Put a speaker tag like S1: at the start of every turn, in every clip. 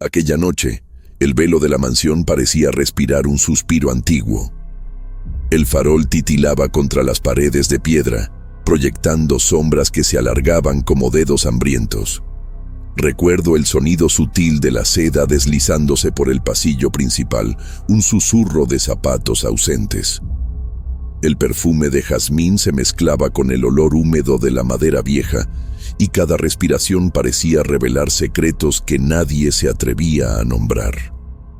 S1: Aquella noche, el velo de la mansión parecía respirar un suspiro antiguo. El farol titilaba contra las paredes de piedra, proyectando sombras que se alargaban como dedos hambrientos. Recuerdo el sonido sutil de la seda deslizándose por el pasillo principal, un susurro de zapatos ausentes. El perfume de jazmín se mezclaba con el olor húmedo de la madera vieja, y cada respiración parecía revelar secretos que nadie se atrevía a nombrar.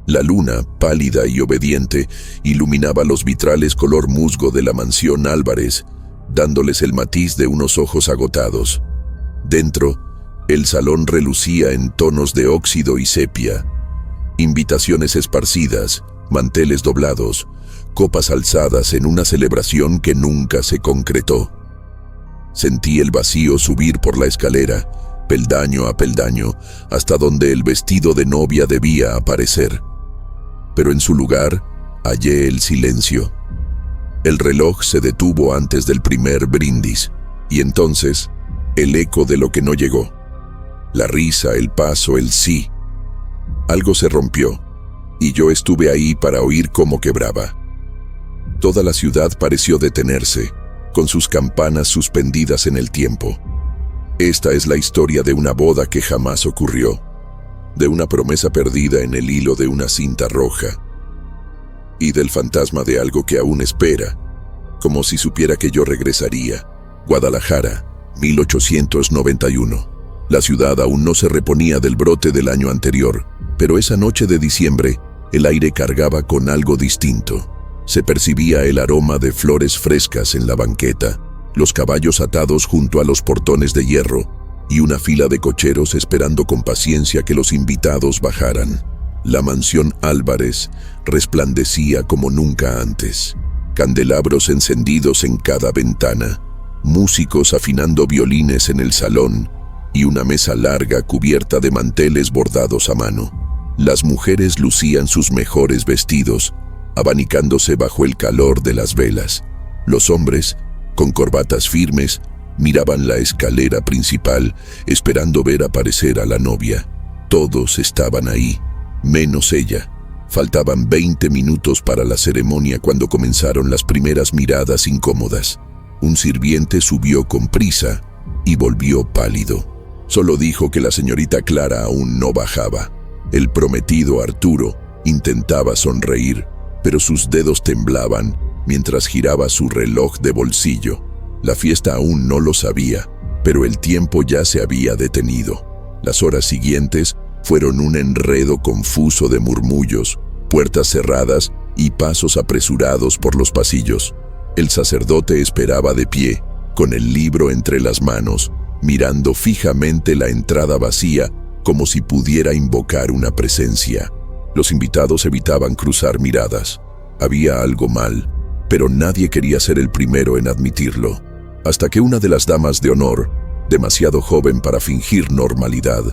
S1: La luna, pálida y obediente, iluminaba los vitrales color musgo de la mansión Álvarez, dándoles el matiz de unos ojos agotados. Dentro, el salón relucía en tonos de óxido y sepia. Invitaciones esparcidas, manteles doblados, copas alzadas en una celebración que nunca se concretó. Sentí el vacío subir por la escalera, peldaño a peldaño, hasta donde el vestido de novia debía aparecer. Pero en su lugar, hallé el silencio. El reloj se detuvo antes del primer brindis, y entonces, el eco de lo que no llegó. La risa, el paso, el sí. Algo se rompió, y yo estuve ahí para oír cómo quebraba. Toda la ciudad pareció detenerse, con sus campanas suspendidas en el tiempo. Esta es la historia de una boda que jamás ocurrió, de una promesa perdida en el hilo de una cinta roja, y del fantasma de algo que aún espera, como si supiera que yo regresaría. Guadalajara, 1891. La ciudad aún no se reponía del brote del año anterior, pero esa noche de diciembre, el aire cargaba con algo distinto. Se percibía el aroma de flores frescas en la banqueta, los caballos atados junto a los portones de hierro y una fila de cocheros esperando con paciencia que los invitados bajaran. La mansión Álvarez resplandecía como nunca antes. Candelabros encendidos en cada ventana, músicos afinando violines en el salón y una mesa larga cubierta de manteles bordados a mano. Las mujeres lucían sus mejores vestidos, abanicándose bajo el calor de las velas. Los hombres, con corbatas firmes, miraban la escalera principal, esperando ver aparecer a la novia. Todos estaban ahí, menos ella. Faltaban 20 minutos para la ceremonia cuando comenzaron las primeras miradas incómodas. Un sirviente subió con prisa y volvió pálido. Solo dijo que la señorita Clara aún no bajaba. El prometido Arturo intentaba sonreír, pero sus dedos temblaban mientras giraba su reloj de bolsillo. La fiesta aún no lo sabía, pero el tiempo ya se había detenido. Las horas siguientes fueron un enredo confuso de murmullos, puertas cerradas y pasos apresurados por los pasillos. El sacerdote esperaba de pie, con el libro entre las manos, mirando fijamente la entrada vacía, como si pudiera invocar una presencia. Los invitados evitaban cruzar miradas. Había algo mal, pero nadie quería ser el primero en admitirlo. Hasta que una de las damas de honor, demasiado joven para fingir normalidad,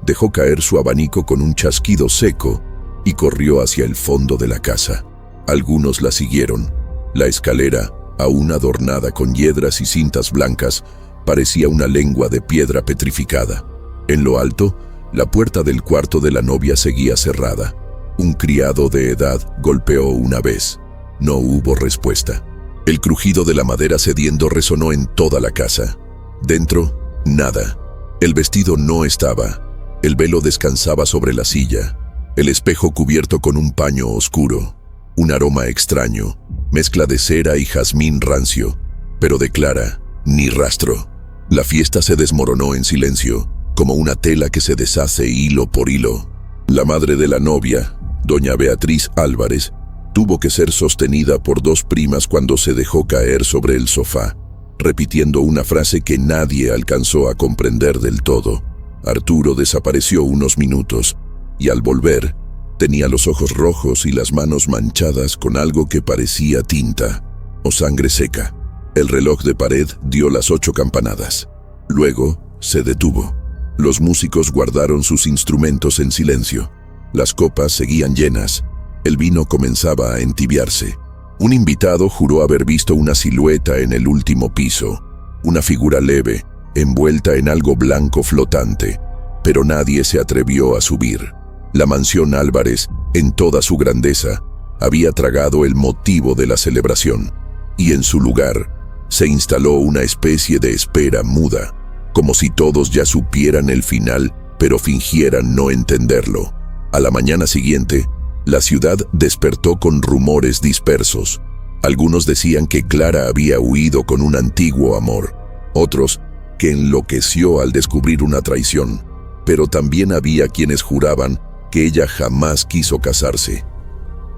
S1: dejó caer su abanico con un chasquido seco y corrió hacia el fondo de la casa. Algunos la siguieron. La escalera, aún adornada con hiedras y cintas blancas, parecía una lengua de piedra petrificada. En lo alto, la puerta del cuarto de la novia seguía cerrada. Un criado de edad golpeó una vez. No hubo respuesta. El crujido de la madera cediendo resonó en toda la casa. Dentro, nada. El vestido no estaba. El velo descansaba sobre la silla. El espejo cubierto con un paño oscuro. Un aroma extraño, mezcla de cera y jazmín rancio, pero de Clara, ni rastro. La fiesta se desmoronó en silencio, como una tela que se deshace hilo por hilo. La madre de la novia, doña Beatriz Álvarez, tuvo que ser sostenida por dos primas cuando se dejó caer sobre el sofá, repitiendo una frase que nadie alcanzó a comprender del todo. Arturo desapareció unos minutos, y al volver, tenía los ojos rojos y las manos manchadas con algo que parecía tinta o sangre seca. El reloj de pared dio las 8 campanadas. Luego se detuvo. Los músicos guardaron sus instrumentos en silencio. Las copas seguían llenas. El vino comenzaba a entibiarse. Un invitado juró haber visto una silueta en el último piso, una figura leve, envuelta en algo blanco flotante, pero nadie se atrevió a subir. La mansión Álvarez, en toda su grandeza, había tragado el motivo de la celebración, y en su lugar se instaló una especie de espera muda, como si todos ya supieran el final, pero fingieran no entenderlo. A la mañana siguiente, la ciudad despertó con rumores dispersos. Algunos decían que Clara había huido con un antiguo amor, otros que enloqueció al descubrir una traición, pero también había quienes juraban que ella jamás quiso casarse,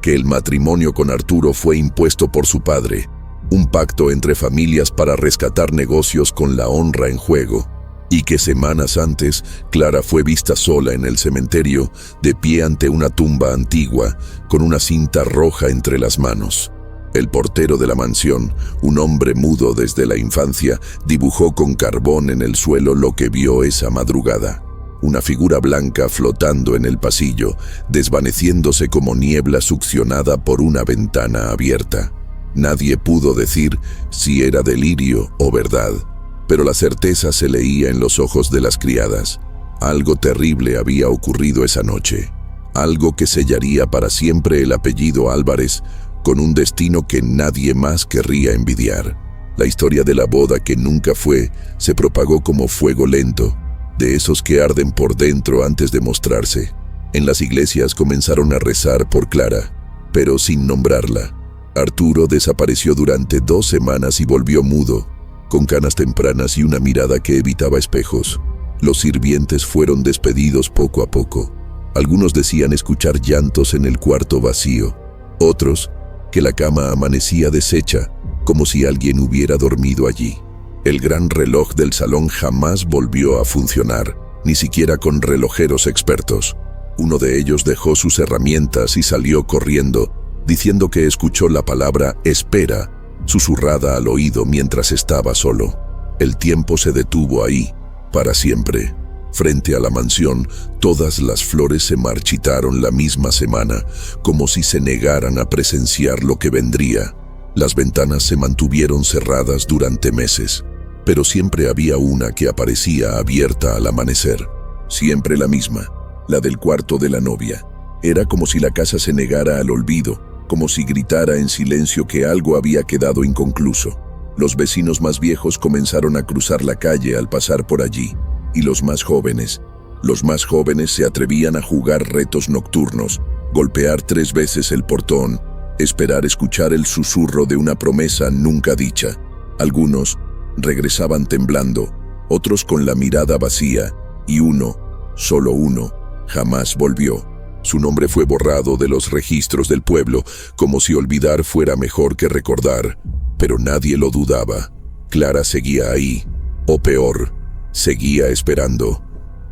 S1: que el matrimonio con Arturo fue impuesto por su padre, un pacto entre familias para rescatar negocios con la honra en juego, y que semanas antes Clara fue vista sola en el cementerio, de pie ante una tumba antigua, con una cinta roja entre las manos. El portero de la mansión, un hombre mudo desde la infancia, dibujó con carbón en el suelo lo que vio esa madrugada. Una figura blanca flotando en el pasillo, desvaneciéndose como niebla succionada por una ventana abierta. Nadie pudo decir si era delirio o verdad, pero la certeza se leía en los ojos de las criadas. Algo terrible había ocurrido esa noche, algo que sellaría para siempre el apellido Álvarez, con un destino que nadie más querría envidiar. La historia de la boda que nunca fue se propagó como fuego lento, de esos que arden por dentro antes de mostrarse. En las iglesias comenzaron a rezar por Clara, pero sin nombrarla. Arturo desapareció durante 2 semanas y volvió mudo, con canas tempranas y una mirada que evitaba espejos. Los sirvientes fueron despedidos poco a poco. Algunos decían escuchar llantos en el cuarto vacío, otros que la cama amanecía deshecha, como si alguien hubiera dormido allí. El gran reloj del salón jamás volvió a funcionar, ni siquiera con relojeros expertos. Uno de ellos dejó sus herramientas y salió corriendo, diciendo que escuchó la palabra «espera», susurrada al oído mientras estaba solo. El tiempo se detuvo ahí, para siempre. Frente a la mansión, todas las flores se marchitaron la misma semana, como si se negaran a presenciar lo que vendría. Las ventanas se mantuvieron cerradas durante meses, pero siempre había una que aparecía abierta al amanecer. Siempre la misma, la del cuarto de la novia. Era como si la casa se negara al olvido, como si gritara en silencio que algo había quedado inconcluso. Los vecinos más viejos comenzaron a cruzar la calle al pasar por allí, y los más jóvenes se atrevían a jugar retos nocturnos, golpear 3 veces el portón, esperar escuchar el susurro de una promesa nunca dicha. Algunos regresaban temblando, otros con la mirada vacía, y uno, solo uno, jamás volvió. Su nombre fue borrado de los registros del pueblo, como si olvidar fuera mejor que recordar, pero nadie lo dudaba. Clara seguía ahí, o peor, seguía esperando.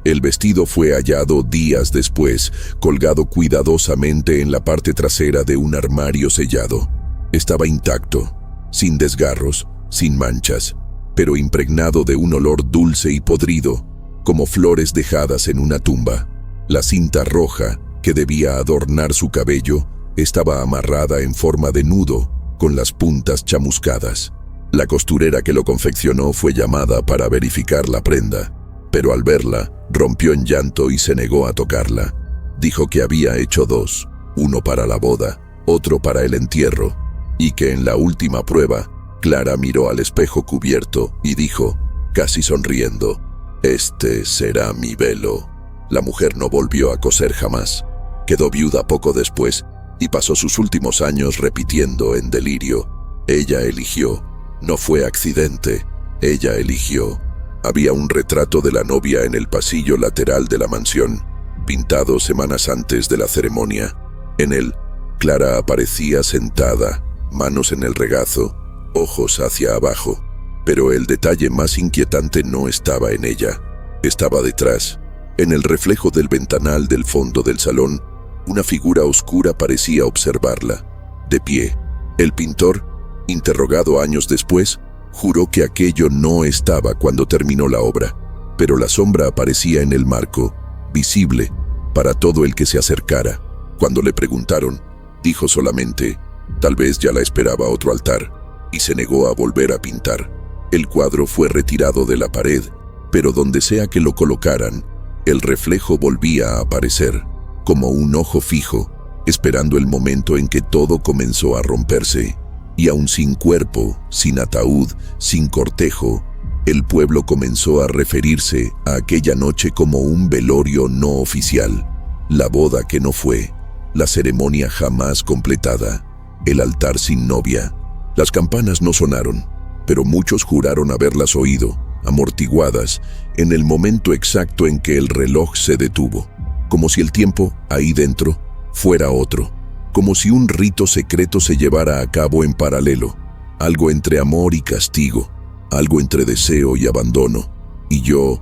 S1: El vestido fue hallado días después, colgado cuidadosamente en la parte trasera de un armario sellado. Estaba intacto, sin desgarros, sin manchas, pero impregnado de un olor dulce y podrido, como flores dejadas en una tumba. La cinta roja, que debía adornar su cabello, estaba amarrada en forma de nudo, con las puntas chamuscadas. La costurera que lo confeccionó fue llamada para verificar la prenda, pero al verla, rompió en llanto y se negó a tocarla. Dijo que había hecho 2, uno para la boda, otro para el entierro, y que en la última prueba, Clara miró al espejo cubierto y dijo, casi sonriendo, «Este será mi velo». La mujer no volvió a coser jamás. Quedó viuda poco después y pasó sus últimos años repitiendo en delirio, «Ella eligió, no fue accidente, ella eligió». Había un retrato de la novia en el pasillo lateral de la mansión, pintado semanas antes de la ceremonia. En él, Clara aparecía sentada, manos en el regazo, ojos hacia abajo. Pero el detalle más inquietante no estaba en ella. Estaba detrás. En el reflejo del ventanal del fondo del salón, una figura oscura parecía observarla. De pie, el pintor, interrogado años después, juró que aquello no estaba cuando terminó la obra, pero la sombra aparecía en el marco, visible para todo el que se acercara. Cuando le preguntaron, dijo solamente, tal vez ya la esperaba otro altar, y se negó a volver a pintar. El cuadro fue retirado de la pared, pero donde sea que lo colocaran, el reflejo volvía a aparecer. como un ojo fijo, esperando el momento en que todo comenzó a romperse. Y aún sin cuerpo, sin ataúd, sin cortejo, el pueblo comenzó a referirse a aquella noche como un velorio no oficial, la boda que no fue, la ceremonia jamás completada, el altar sin novia. Las campanas no sonaron, pero muchos juraron haberlas oído, amortiguadas, en el momento exacto en que el reloj se detuvo, como si el tiempo, ahí dentro, fuera otro, como si un rito secreto se llevara a cabo en paralelo, algo entre amor y castigo, algo entre deseo y abandono. Y yo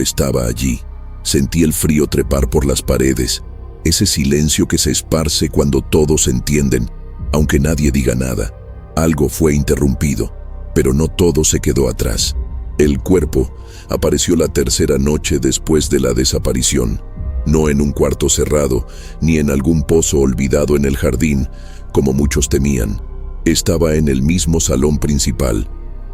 S1: estaba allí. Sentí el frío trepar por las paredes, ese silencio que se esparce cuando todos entienden, aunque nadie diga nada. Algo fue interrumpido, pero no todo se quedó atrás. El cuerpo apareció la tercera noche después de la desaparición, no en un cuarto cerrado, ni en algún pozo olvidado en el jardín, como muchos temían. Estaba en el mismo salón principal,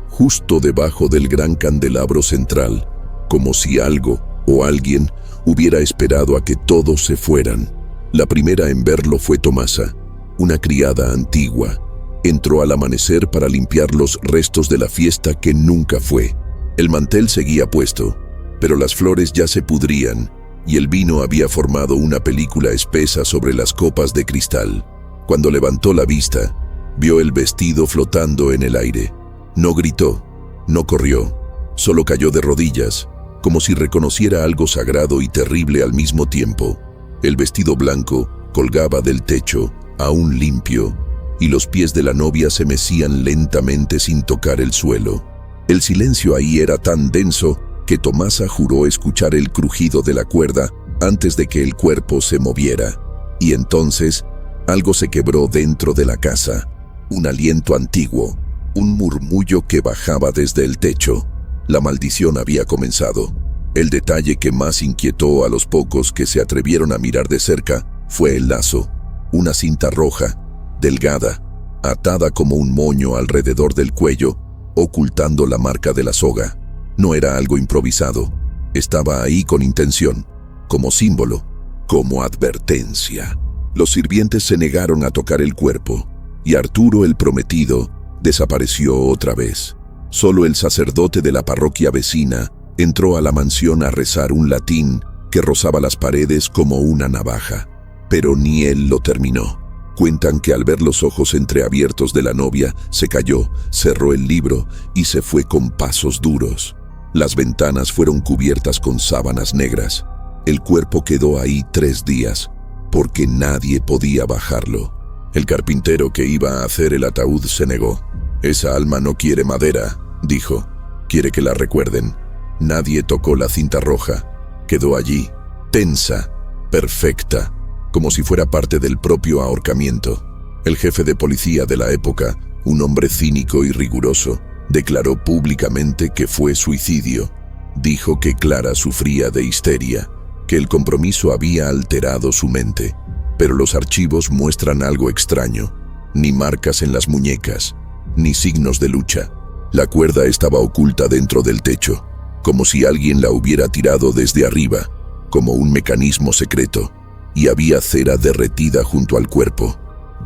S1: justo debajo del gran candelabro central, como si algo o alguien hubiera esperado a que todos se fueran. La primera en verlo fue Tomasa, una criada antigua. Entró al amanecer para limpiar los restos de la fiesta que nunca fue. El mantel seguía puesto, pero las flores ya se pudrían y el vino había formado una película espesa sobre las copas de cristal. Cuando levantó la vista, vio el vestido flotando en el aire. No gritó, no corrió, solo cayó de rodillas, como si reconociera algo sagrado y terrible al mismo tiempo. El vestido blanco colgaba del techo, aún limpio, y los pies de la novia se mecían lentamente sin tocar el suelo. El silencio ahí era tan denso que Tomasa juró escuchar el crujido de la cuerda antes de que el cuerpo se moviera. Y entonces, algo se quebró dentro de la casa. Un aliento antiguo, un murmullo que bajaba desde el techo. La maldición había comenzado. El detalle que más inquietó a los pocos que se atrevieron a mirar de cerca fue el lazo, una cinta roja, delgada, atada como un moño alrededor del cuello, ocultando la marca de la soga. No era algo improvisado, estaba ahí con intención, como símbolo, como advertencia. Los sirvientes se negaron a tocar el cuerpo, y Arturo el prometido desapareció otra vez. Solo el sacerdote de la parroquia vecina entró a la mansión a rezar un latín que rozaba las paredes como una navaja, pero ni él lo terminó. Cuentan que al ver los ojos entreabiertos de la novia, se cayó, cerró el libro y se fue con pasos duros. Las ventanas fueron cubiertas con sábanas negras. El cuerpo quedó ahí 3 días, porque nadie podía bajarlo. El carpintero que iba a hacer el ataúd se negó. «Esa alma no quiere madera», dijo. «Quiere que la recuerden». Nadie tocó la cinta roja. Quedó allí, tensa, perfecta, como si fuera parte del propio ahorcamiento. El jefe de policía de la época, un hombre cínico y riguroso, declaró públicamente que fue suicidio. Dijo que Clara sufría de histeria, que el compromiso había alterado su mente. Pero los archivos muestran algo extraño. Ni marcas en las muñecas, ni signos de lucha. La cuerda estaba oculta dentro del techo, como si alguien la hubiera tirado desde arriba, como un mecanismo secreto. Y había cera derretida junto al cuerpo,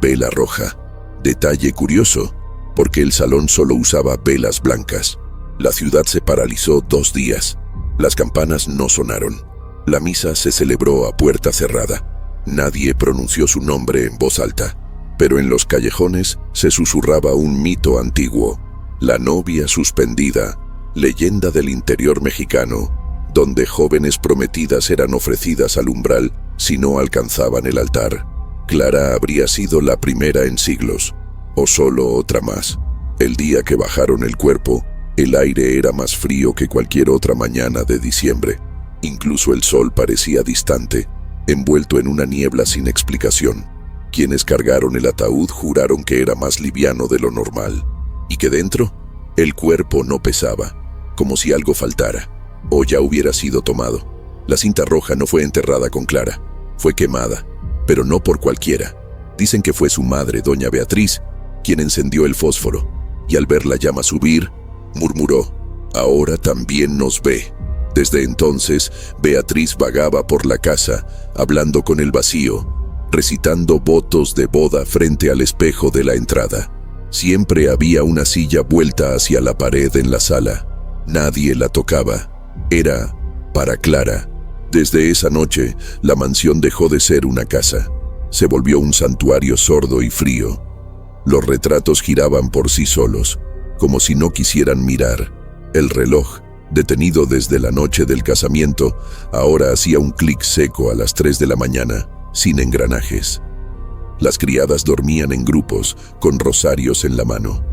S1: vela roja. Detalle curioso, porque el salón solo usaba velas blancas. La ciudad se paralizó 2 días. Las campanas no sonaron. La misa se celebró a puerta cerrada. Nadie pronunció su nombre en voz alta, pero en los callejones se susurraba un mito antiguo. La novia suspendida, leyenda del interior mexicano, donde jóvenes prometidas eran ofrecidas al umbral si no alcanzaban el altar. Clara habría sido la primera en siglos, o solo otra más. El día que bajaron el cuerpo, el aire era más frío que cualquier otra mañana de diciembre. Incluso el sol parecía distante, envuelto en una niebla sin explicación. Quienes cargaron el ataúd juraron que era más liviano de lo normal, y que dentro, el cuerpo no pesaba, como si algo faltara, o ya hubiera sido tomado. La cinta roja no fue enterrada con Clara, fue quemada, pero no por cualquiera. Dicen que fue su madre, doña Beatriz, quien encendió el fósforo, y al ver la llama subir, murmuró: «Ahora también nos ve». Desde entonces, Beatriz vagaba por la casa, hablando con el vacío, recitando votos de boda frente al espejo de la entrada. Siempre había una silla vuelta hacia la pared en la sala. Nadie la tocaba. Era para Clara. Desde esa noche, la mansión dejó de ser una casa. Se volvió un santuario sordo y frío. Los retratos giraban por sí solos, como si no quisieran mirar. El reloj, detenido desde la noche del casamiento, ahora hacía un clic seco a las 3 de la mañana, sin engranajes. Las criadas dormían en grupos, con rosarios en la mano.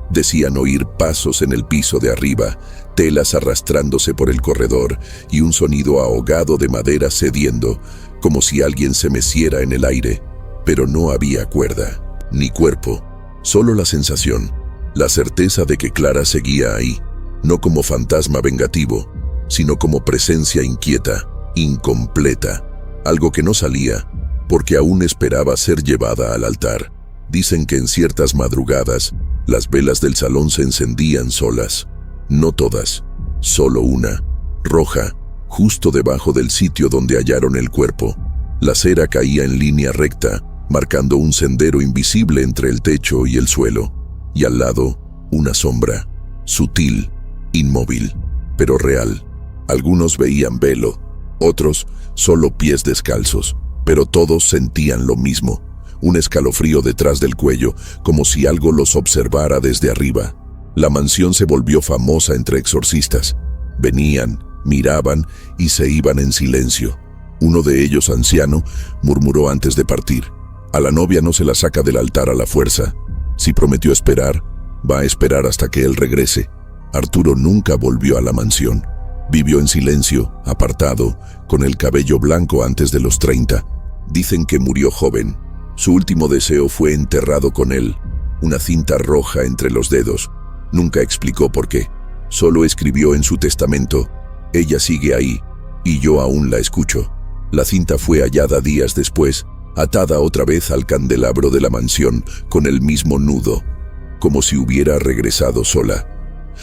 S1: Decían oír pasos en el piso de arriba, telas arrastrándose por el corredor y un sonido ahogado de madera cediendo, como si alguien se meciera en el aire, pero no había cuerda, ni cuerpo, solo la sensación, la certeza de que Clara seguía ahí, no como fantasma vengativo, sino como presencia inquieta, incompleta, algo que no salía, porque aún esperaba ser llevada al altar. Dicen que en ciertas madrugadas, las velas del salón se encendían solas. No todas, solo una, roja, justo debajo del sitio donde hallaron el cuerpo. La cera caía en línea recta, marcando un sendero invisible entre el techo y el suelo. Y al lado, una sombra, sutil, inmóvil, pero real. Algunos veían velo, otros solo pies descalzos, pero todos sentían lo mismo, un escalofrío detrás del cuello, como si algo los observara desde arriba. La mansión se volvió famosa entre exorcistas. Venían, miraban y se iban en silencio. Uno de ellos, anciano, murmuró antes de partir: a la novia no se la saca del altar a la fuerza. Si prometió esperar, va a esperar hasta que él regrese. Arturo nunca volvió a la mansión. Vivió en silencio, apartado, con el cabello blanco antes de los 30. Dicen que murió joven. Su último deseo fue enterrado con él, una cinta roja entre los dedos. Nunca explicó por qué. Solo escribió en su testamento: ella sigue ahí, y yo aún la escucho. La cinta fue hallada días después, atada otra vez al candelabro de la mansión, con el mismo nudo, como si hubiera regresado sola.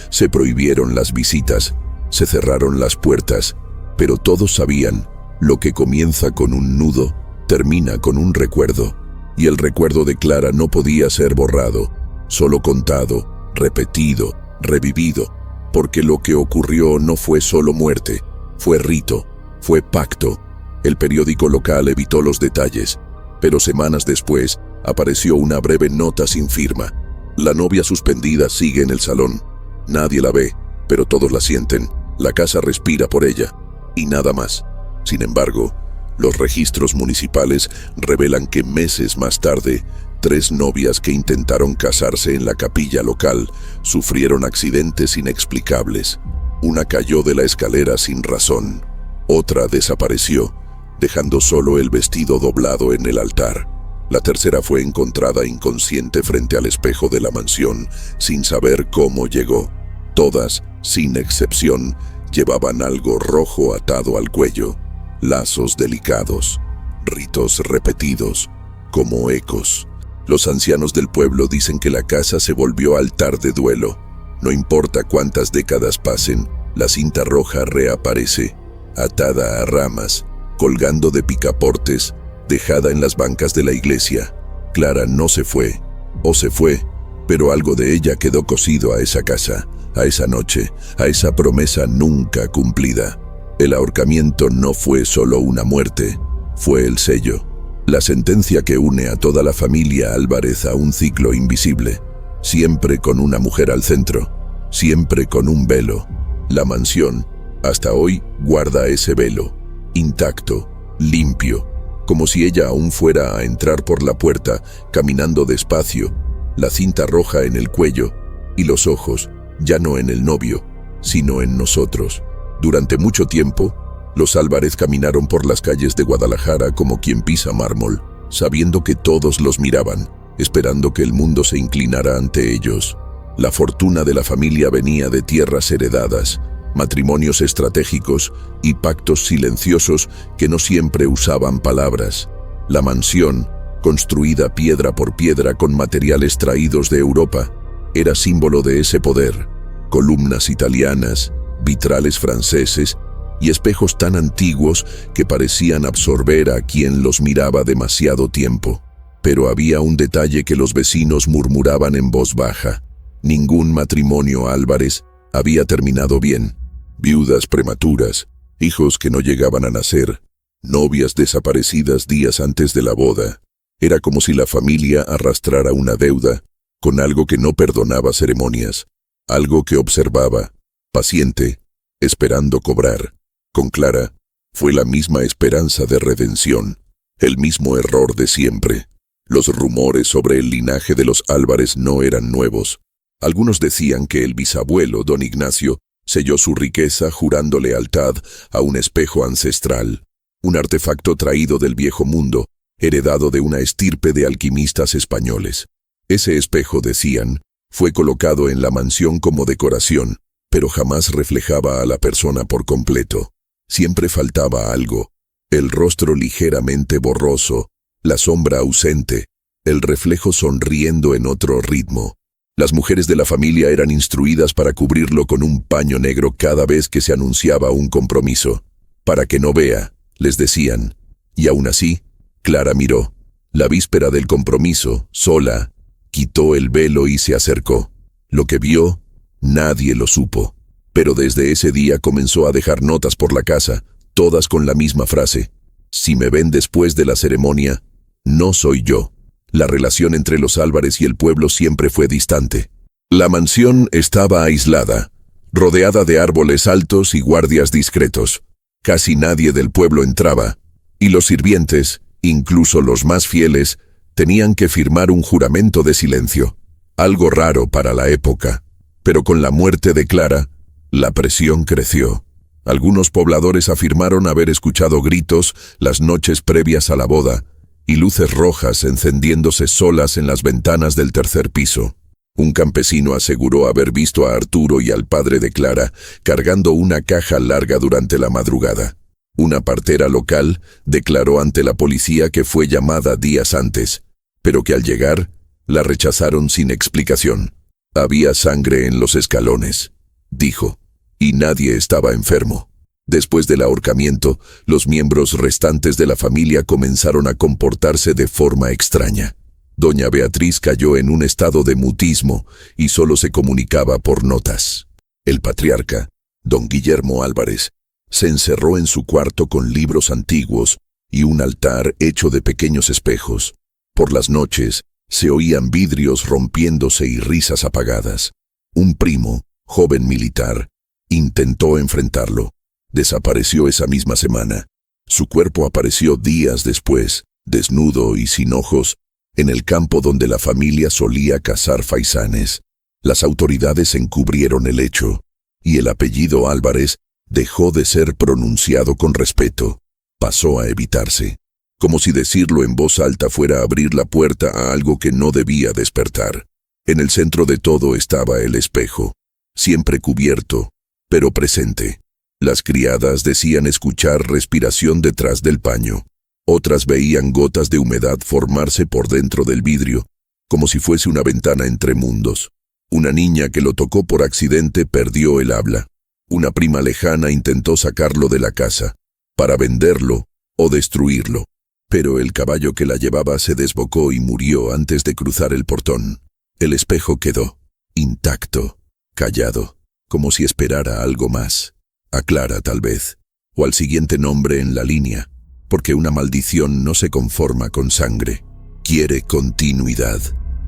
S1: Se prohibieron las visitas, se cerraron las puertas, pero todos sabían: lo que comienza con un nudo, termina con un recuerdo. Y el recuerdo de Clara no podía ser borrado, solo contado, repetido, revivido, porque lo que ocurrió no fue solo muerte, fue rito, fue pacto. El periódico local evitó los detalles, pero semanas después apareció una breve nota sin firma. La novia suspendida sigue en el salón. Nadie la ve, pero todos la sienten. La casa respira por ella, y nada más. Sin embargo, los registros municipales revelan que meses más tarde, 3 novias que intentaron casarse en la capilla local sufrieron accidentes inexplicables. Una cayó de la escalera sin razón. Otra desapareció, dejando solo el vestido doblado en el altar. La tercera fue encontrada inconsciente frente al espejo de la mansión, sin saber cómo llegó. Todas, sin excepción, llevaban algo rojo atado al cuello. Lazos delicados, ritos repetidos, como ecos. Los ancianos del pueblo dicen que la casa se volvió altar de duelo. No importa cuántas décadas pasen, la cinta roja reaparece, atada a ramas, colgando de picaportes, dejada en las bancas de la iglesia. Clara no se fue, o se fue, pero algo de ella quedó cosido a esa casa, a esa noche, a esa promesa nunca cumplida. El ahorcamiento no fue solo una muerte, fue el sello, la sentencia que une a toda la familia Álvarez a un ciclo invisible, siempre con una mujer al centro, siempre con un velo. La mansión, hasta hoy, guarda ese velo, intacto, limpio, como si ella aún fuera a entrar por la puerta, caminando despacio, la cinta roja en el cuello y los ojos, ya no en el novio, sino en nosotros. Durante mucho tiempo, los Álvarez caminaron por las calles de Guadalajara como quien pisa mármol, sabiendo que todos los miraban, esperando que el mundo se inclinara ante ellos. La fortuna de la familia venía de tierras heredadas, matrimonios estratégicos y pactos silenciosos que no siempre usaban palabras. La mansión, construida piedra por piedra con materiales traídos de Europa, era símbolo de ese poder. Columnas italianas, vitrales franceses y espejos tan antiguos que parecían absorber a quien los miraba demasiado tiempo. Pero había un detalle que los vecinos murmuraban en voz baja. Ningún matrimonio Álvarez había terminado bien. Viudas prematuras, hijos que no llegaban a nacer, novias desaparecidas días antes de la boda. Era como si la familia arrastrara una deuda con algo que no perdonaba ceremonias, algo que observaba, paciente, esperando cobrar. Con Clara fue la misma esperanza de redención, el mismo error de siempre. Los rumores sobre el linaje de los Álvarez no eran nuevos. Algunos decían que el bisabuelo, don Ignacio, selló su riqueza jurando lealtad a un espejo ancestral, un artefacto traído del viejo mundo, heredado de una estirpe de alquimistas españoles. Ese espejo, decían, fue colocado en la mansión como decoración, pero jamás reflejaba a la persona por completo. Siempre faltaba algo: el rostro ligeramente borroso, la sombra ausente, el reflejo sonriendo en otro ritmo. Las mujeres de la familia eran instruidas para cubrirlo con un paño negro cada vez que se anunciaba un compromiso. Para que no vea, les decían. Y aún así, Clara miró. La víspera del compromiso, sola, quitó el velo y se acercó. Lo que vio, nadie lo supo. Pero desde ese día comenzó a dejar notas por la casa, todas con la misma frase: si me ven después de la ceremonia, no soy yo. La relación entre los Álvarez y el pueblo siempre fue distante. La mansión estaba aislada, rodeada de árboles altos y guardias discretos. Casi nadie del pueblo entraba, y los sirvientes, incluso los más fieles, tenían que firmar un juramento de silencio. Algo raro para la época. Pero con la muerte de Clara, la presión creció. Algunos pobladores afirmaron haber escuchado gritos las noches previas a la boda, y luces rojas encendiéndose solas en las ventanas del tercer piso. Un campesino aseguró haber visto a Arturo y al padre de Clara cargando una caja larga durante la madrugada. Una partera local declaró ante la policía que fue llamada días antes, pero que al llegar la rechazaron sin explicación. Había sangre en los escalones, dijo, y nadie estaba enfermo. Después del ahorcamiento, los miembros restantes de la familia comenzaron a comportarse de forma extraña. Doña Beatriz cayó en un estado de mutismo y solo se comunicaba por notas. El patriarca, don Guillermo Álvarez, se encerró en su cuarto con libros antiguos y un altar hecho de pequeños espejos. Por las noches se oían vidrios rompiéndose y risas apagadas. Un primo, joven militar, intentó enfrentarlo. Desapareció esa misma semana. Su cuerpo apareció días después, desnudo y sin ojos, en el campo donde la familia solía cazar faisanes. Las autoridades encubrieron el hecho, y el apellido Álvarez dejó de ser pronunciado con respeto. Pasó a evitarse, como si decirlo en voz alta fuera abrir la puerta a algo que no debía despertar. En el centro de todo estaba el espejo, siempre cubierto, pero presente. Las criadas decían escuchar respiración detrás del paño. Otras veían gotas de humedad formarse por dentro del vidrio, como si fuese una ventana entre mundos. Una niña que lo tocó por accidente perdió el habla. Una prima lejana intentó sacarlo de la casa, para venderlo o destruirlo. Pero el caballo que la llevaba se desbocó y murió antes de cruzar el portón. El espejo quedó, intacto, callado, como si esperara algo más. A Clara, tal vez, o al siguiente nombre en la línea, porque una maldición no se conforma con sangre, quiere continuidad.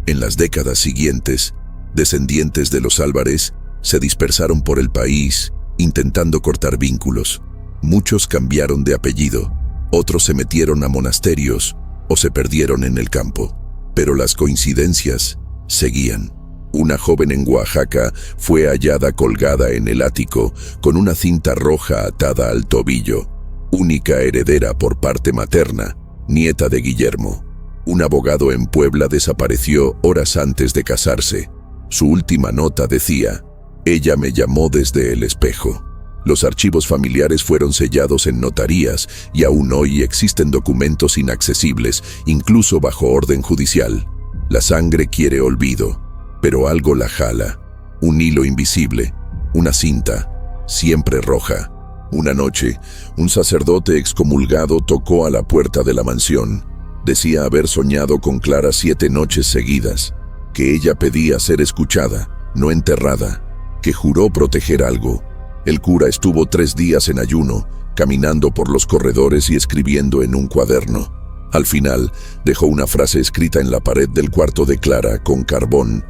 S1: En las décadas siguientes, descendientes de los Álvarez se dispersaron por el país, intentando cortar vínculos. Muchos cambiaron de apellido, otros se metieron a monasterios o se perdieron en el campo. Pero las coincidencias seguían. Una joven en Oaxaca fue hallada colgada en el ático con una cinta roja atada al tobillo. Única heredera por parte materna, nieta de Guillermo. Un abogado en Puebla desapareció horas antes de casarse. Su última nota decía: ella me llamó desde el espejo. Los archivos familiares fueron sellados en notarías y aún hoy existen documentos inaccesibles, incluso bajo orden judicial. La sangre quiere olvido, pero algo la jala. Un hilo invisible, una cinta. siempre roja. Una noche, un sacerdote excomulgado tocó a la puerta de la mansión. Decía haber soñado con Clara 7 noches seguidas, que ella pedía ser escuchada, no enterrada, que juró proteger algo. El cura estuvo 3 días en ayuno, caminando por los corredores y escribiendo en un cuaderno. Al final, dejó una frase escrita en la pared del cuarto de Clara con carbón.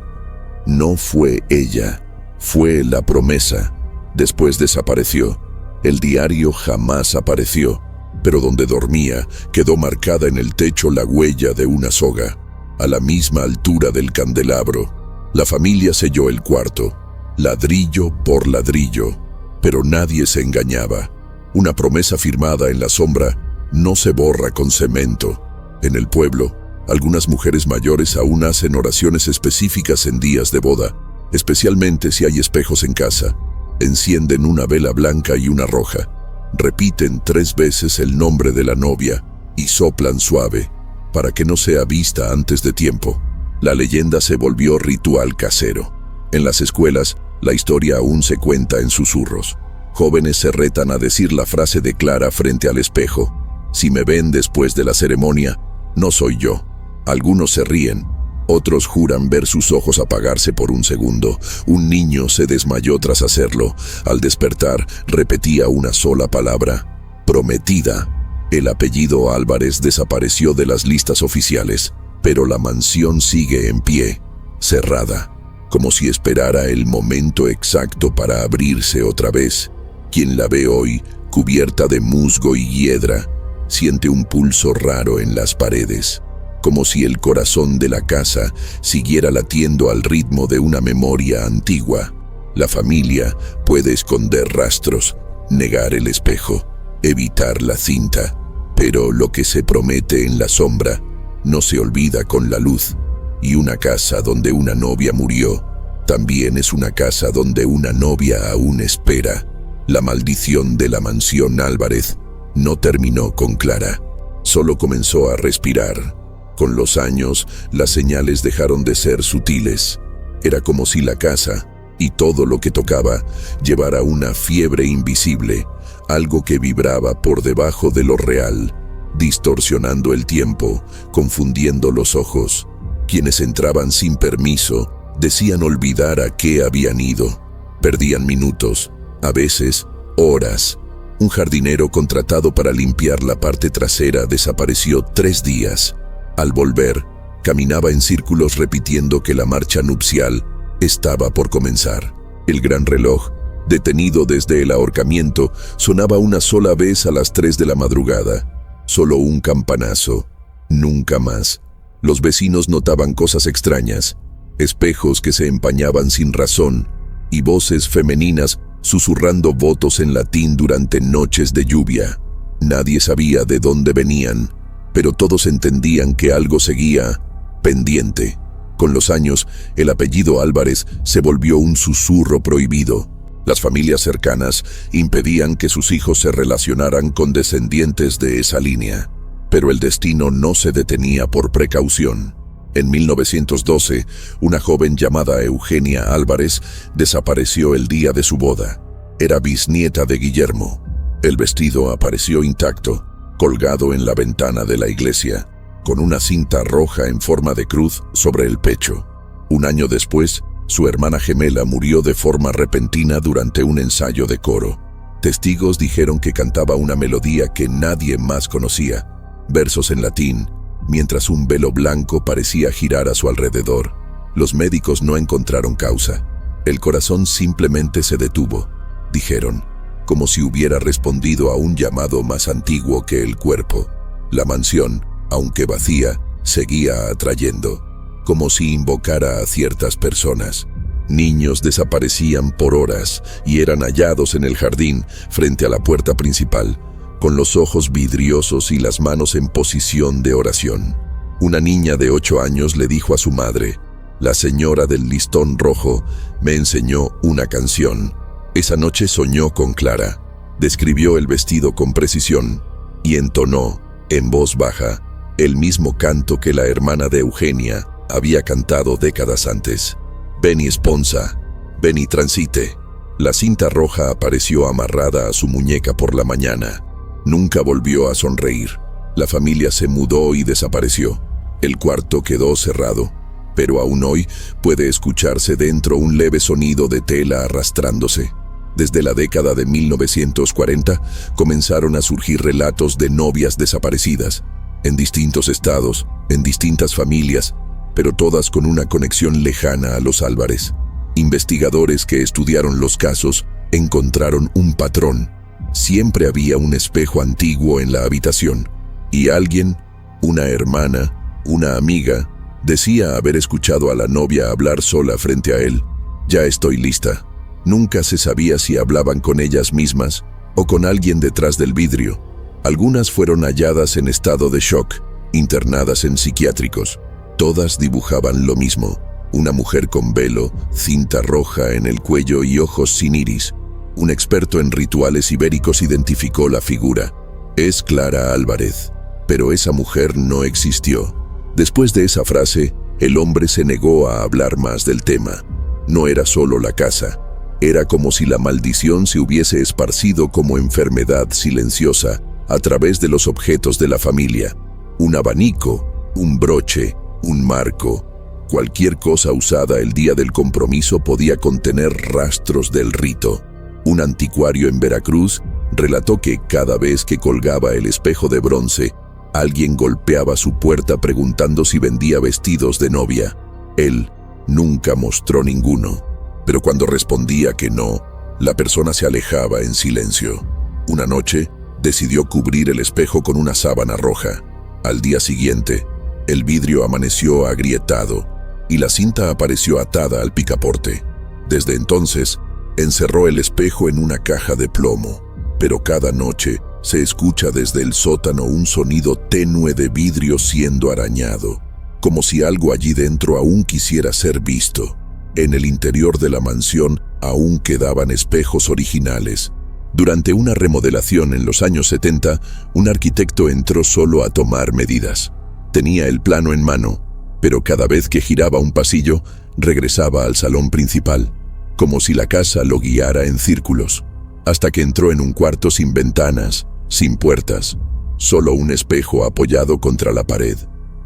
S1: No fue ella, fue la promesa. Después desapareció. El diario jamás apareció, pero donde dormía quedó marcada en el techo la huella de una soga, a la misma altura del candelabro. La familia selló el cuarto, ladrillo por ladrillo, pero nadie se engañaba. Una promesa firmada en la sombra no se borra con cemento. En el pueblo, algunas mujeres mayores aún hacen oraciones específicas en días de boda, especialmente si hay espejos en casa. Encienden una vela blanca y una roja, repiten 3 veces el nombre de la novia y soplan suave, para que no sea vista antes de tiempo. La leyenda se volvió ritual casero. En las escuelas, la historia aún se cuenta en susurros. Jóvenes se retan a decir la frase de Clara frente al espejo. Si me ven después de la ceremonia, no soy yo. Algunos se ríen, otros juran ver sus ojos apagarse por un segundo. Un niño se desmayó tras hacerlo. Al despertar, repetía una sola palabra: prometida. El apellido Álvarez desapareció de las listas oficiales, pero la mansión sigue en pie, cerrada, como si esperara el momento exacto para abrirse otra vez. Quien la ve hoy, cubierta de musgo y hiedra, siente un pulso raro en las paredes, como si el corazón de la casa siguiera latiendo al ritmo de una memoria antigua. La familia puede esconder rastros, negar el espejo, evitar la cinta, pero lo que se promete en la sombra no se olvida con la luz. Y una casa donde una novia murió, también es una casa donde una novia aún espera. La maldición de la mansión Álvarez no terminó con Clara, solo comenzó a respirar. Con los años, las señales dejaron de ser sutiles. Era como si la casa, y todo lo que tocaba, llevara una fiebre invisible, algo que vibraba por debajo de lo real, distorsionando el tiempo, confundiendo los ojos. Quienes entraban sin permiso decían olvidar a qué habían ido. Perdían minutos, a veces horas. Un jardinero contratado para limpiar la parte trasera desapareció 3 días. Al volver, caminaba en círculos repitiendo que la marcha nupcial estaba por comenzar. El gran reloj, detenido desde el ahorcamiento, sonaba una sola vez a las 3 de la madrugada. Solo un campanazo, nunca más. Los vecinos notaban cosas extrañas, espejos que se empañaban sin razón y voces femeninas susurrando votos en latín durante noches de lluvia. Nadie sabía de dónde venían, pero todos entendían que algo seguía pendiente. Con los años, el apellido Álvarez se volvió un susurro prohibido. Las familias cercanas impedían que sus hijos se relacionaran con descendientes de esa línea. Pero el destino no se detenía por precaución. En 1912, una joven llamada Eugenia Álvarez desapareció el día de su boda. Era bisnieta de Guillermo. El vestido apareció intacto, colgado en la ventana de la iglesia, con una cinta roja en forma de cruz sobre el pecho. Un año después, su hermana gemela murió de forma repentina durante un ensayo de coro. Testigos dijeron que cantaba una melodía que nadie más conocía, versos en latín, mientras un velo blanco parecía girar a su alrededor. Los médicos no encontraron causa. El corazón simplemente se detuvo, dijeron, como si hubiera respondido a un llamado más antiguo que el cuerpo. La mansión, aunque vacía, seguía atrayendo, como si invocara a ciertas personas. Niños desaparecían por horas y eran hallados en el jardín frente a la puerta principal, con los ojos vidriosos y las manos en posición de oración. Una niña de 8 años le dijo a su madre: «La señora del listón rojo me enseñó una canción. Esa noche soñó con Clara». Describió el vestido con precisión y entonó, en voz baja, el mismo canto que la hermana de Eugenia había cantado décadas antes. «Veni sponsa, veni transite». La cinta roja apareció amarrada a su muñeca por la mañana. Nunca volvió a sonreír. La familia se mudó y desapareció. El cuarto quedó cerrado, pero aún hoy puede escucharse dentro un leve sonido de tela arrastrándose. Desde la década de 1940 comenzaron a surgir relatos de novias desaparecidas, en distintos estados, en distintas familias, pero todas con una conexión lejana a los Álvarez. Investigadores que estudiaron los casos encontraron un patrón. Siempre había un espejo antiguo en la habitación, y alguien, una hermana, una amiga, decía haber escuchado a la novia hablar sola frente a él. «Ya estoy lista». Nunca se sabía si hablaban con ellas mismas o con alguien detrás del vidrio. Algunas fueron halladas en estado de shock, internadas en psiquiátricos. Todas dibujaban lo mismo: una mujer con velo, cinta roja en el cuello y ojos sin iris. Un experto en rituales ibéricos identificó la figura. Es Clara Álvarez, pero esa mujer no existió. Después de esa frase, el hombre se negó a hablar más del tema. No era solo la casa. Era como si la maldición se hubiese esparcido como enfermedad silenciosa a través de los objetos de la familia. Un abanico, un broche, un marco. Cualquier cosa usada el día del compromiso podía contener rastros del rito. Un anticuario en Veracruz relató que cada vez que colgaba el espejo de bronce, alguien golpeaba su puerta preguntando si vendía vestidos de novia. Él nunca mostró ninguno, pero cuando respondía que no, la persona se alejaba en silencio. Una noche, decidió cubrir el espejo con una sábana roja. Al día siguiente, el vidrio amaneció agrietado y la cinta apareció atada al picaporte. Desde entonces, encerró el espejo en una caja de plomo, pero cada noche se escucha desde el sótano un sonido tenue de vidrio siendo arañado, como si algo allí dentro aún quisiera ser visto. En el interior de la mansión aún quedaban espejos originales. Durante una remodelación en los años 70, un arquitecto entró solo a tomar medidas. Tenía el plano en mano, pero cada vez que giraba un pasillo, regresaba al salón principal, como si la casa lo guiara en círculos, hasta que entró en un cuarto sin ventanas, sin puertas, solo un espejo apoyado contra la pared.